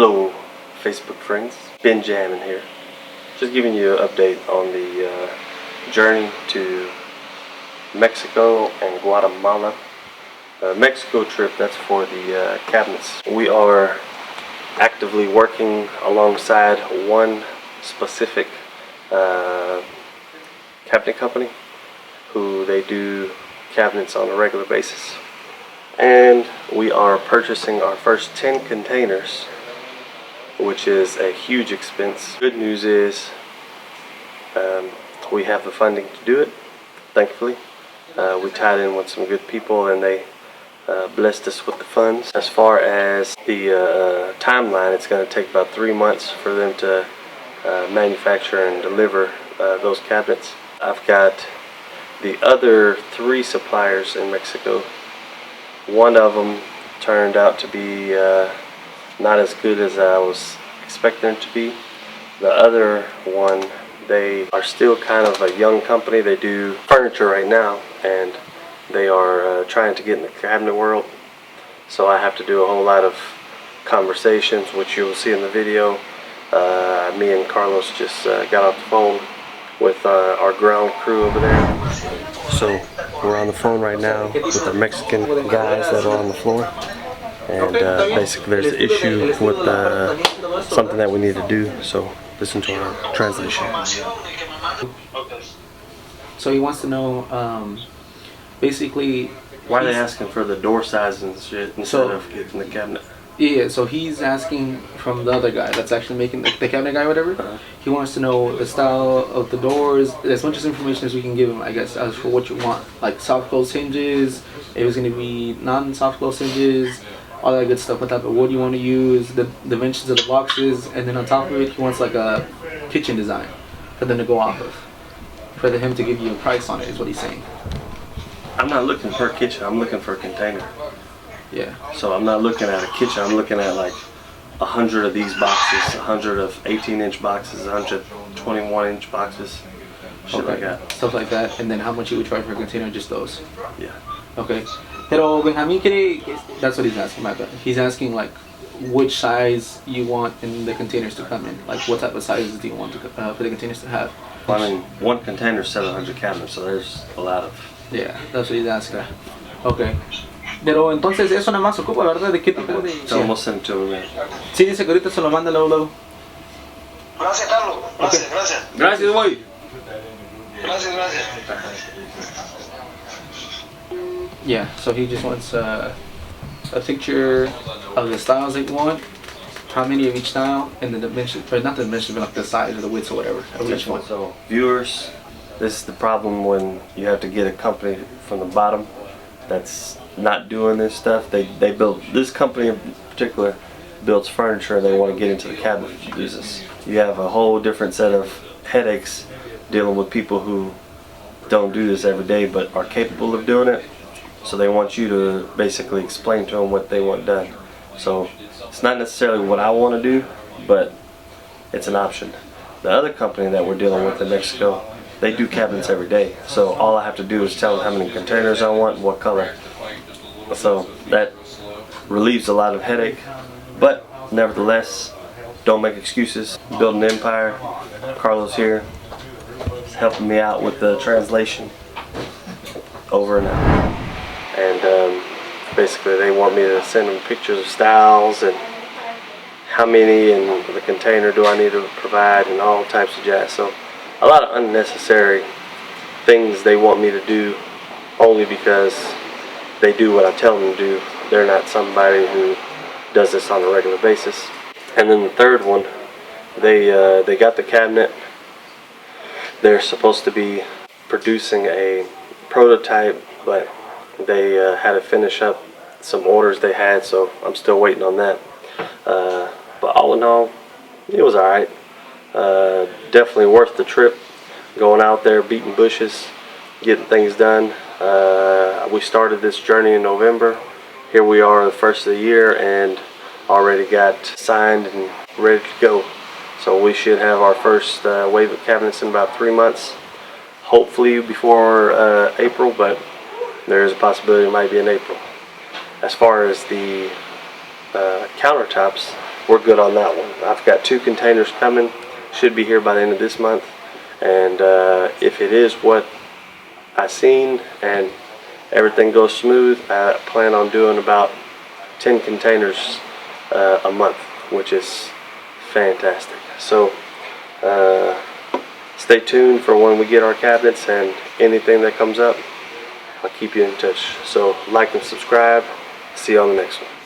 Hello Facebook friends, Ben Jammin here. Just giving you an update on the journey to Mexico and Guatemala. Mexico trip, that's for the cabinets. We are actively working alongside one specific cabinet company who they do cabinets on a regular basis. And we are purchasing our first 10 containers, which is a huge expense. Good news is we have the funding to do it, thankfully. We tied in with some good people and they blessed us with the funds. As far as the timeline, it's going to take about 3 months for them to manufacture and deliver those cabinets. I've got the other 3 suppliers in Mexico. One of them turned out to be not as good as I was expecting it to be. The other one, they are still kind of a young company. They do furniture right now and they are trying to get in the cabinet world. So I have to do a whole lot of conversations, which you will see in the video. Me and Carlos just got off the phone with our ground crew over there. So we're on the phone right now with the Mexican guys that are on the floor. And basically there's an issue with something that we need to do, so listen to our translation. So he wants to know, basically... Why are they asking for the door size and shit instead of getting the cabinet? Yeah, so he's asking from the other guy that's actually making the cabinet guy or whatever. He wants to know the style of the doors, as much as information as we can give him, I guess, as for what you want. Like soft close hinges, if it's going to be non-soft close hinges, all that good stuff. What type of wood you want to use, the dimensions of the boxes, and then on top of it, he wants like a kitchen design for them to go off of. For him to give you a price on it is what he's saying. I'm not looking for a kitchen, I'm looking for a container. Yeah. So I'm not looking at a kitchen, I'm looking at like 100 of these boxes, 100 of 18-inch boxes, 100 21-inch boxes, shit like that. Stuff like that, and then how much you would charge for a container, just those? Yeah. Okay. Pero Benjamin quiere, that's what he's asking, my bad. He's asking like which size you want in the containers to come in. Like what type of sizes do you want to, for the containers to have? Well, I mean, one container is 700 cabinets, so there's a lot of... Yeah, that's what he's asking. Okay. Pero entonces eso nada más ocupa, ¿verdad? ¿De qué tipo de...? So almost sent to him. Sí, dice que ahorita se lo manda luego. Gracias, Carlos. Gracias, Okay. gracias. Gracias, boy. Gracias, gracias. Yeah, so he just wants a picture of the styles that you want, how many of each style, and the dimension, or not the dimension, but like the size or the width or whatever of each one. So viewers, this is the problem when you have to get a company from the bottom that's not doing this stuff. They build, this company in particular builds furniture and they want to get into the cabinet business. You have a whole different set of headaches dealing with people who don't do this every day but are capable of doing it. So they want you to basically explain to them what they want done. So it's not necessarily what I want to do, but it's an option. The other company that we're dealing with in Mexico, they do cabinets every day. So all I have to do is tell them how many containers I want and what color. So that relieves a lot of headache. But nevertheless, don't make excuses. Build an empire. Carlos here is helping me out with the translation. Over and out. And basically they want me to send them pictures of styles and how many and the container do I need to provide and all types of jazz. So a lot of unnecessary things they want me to do only because they do what I tell them to do. They're not somebody who does this on a regular basis. And then the third one, they got the cabinet. They're supposed to be producing a prototype, but they had to finish up some orders they had, so I'm still waiting on that. But all in all, it was alright. Definitely worth the trip, going out there, beating bushes, getting things done. We started this journey in November. Here we are the first of the year and already got signed and ready to go. So we should have our first wave of cabinets in about 3 months. Hopefully before April, but there is a possibility it might be in April. As far as the countertops, we're good on that one. I've got 2 containers coming, should be here by the end of this month, and if it is what I seen and everything goes smooth, I plan on doing about 10 containers a month, which is fantastic. So stay tuned for when we get our cabinets, and anything that comes up, I'll keep you in touch. So like and subscribe. See you on the next one.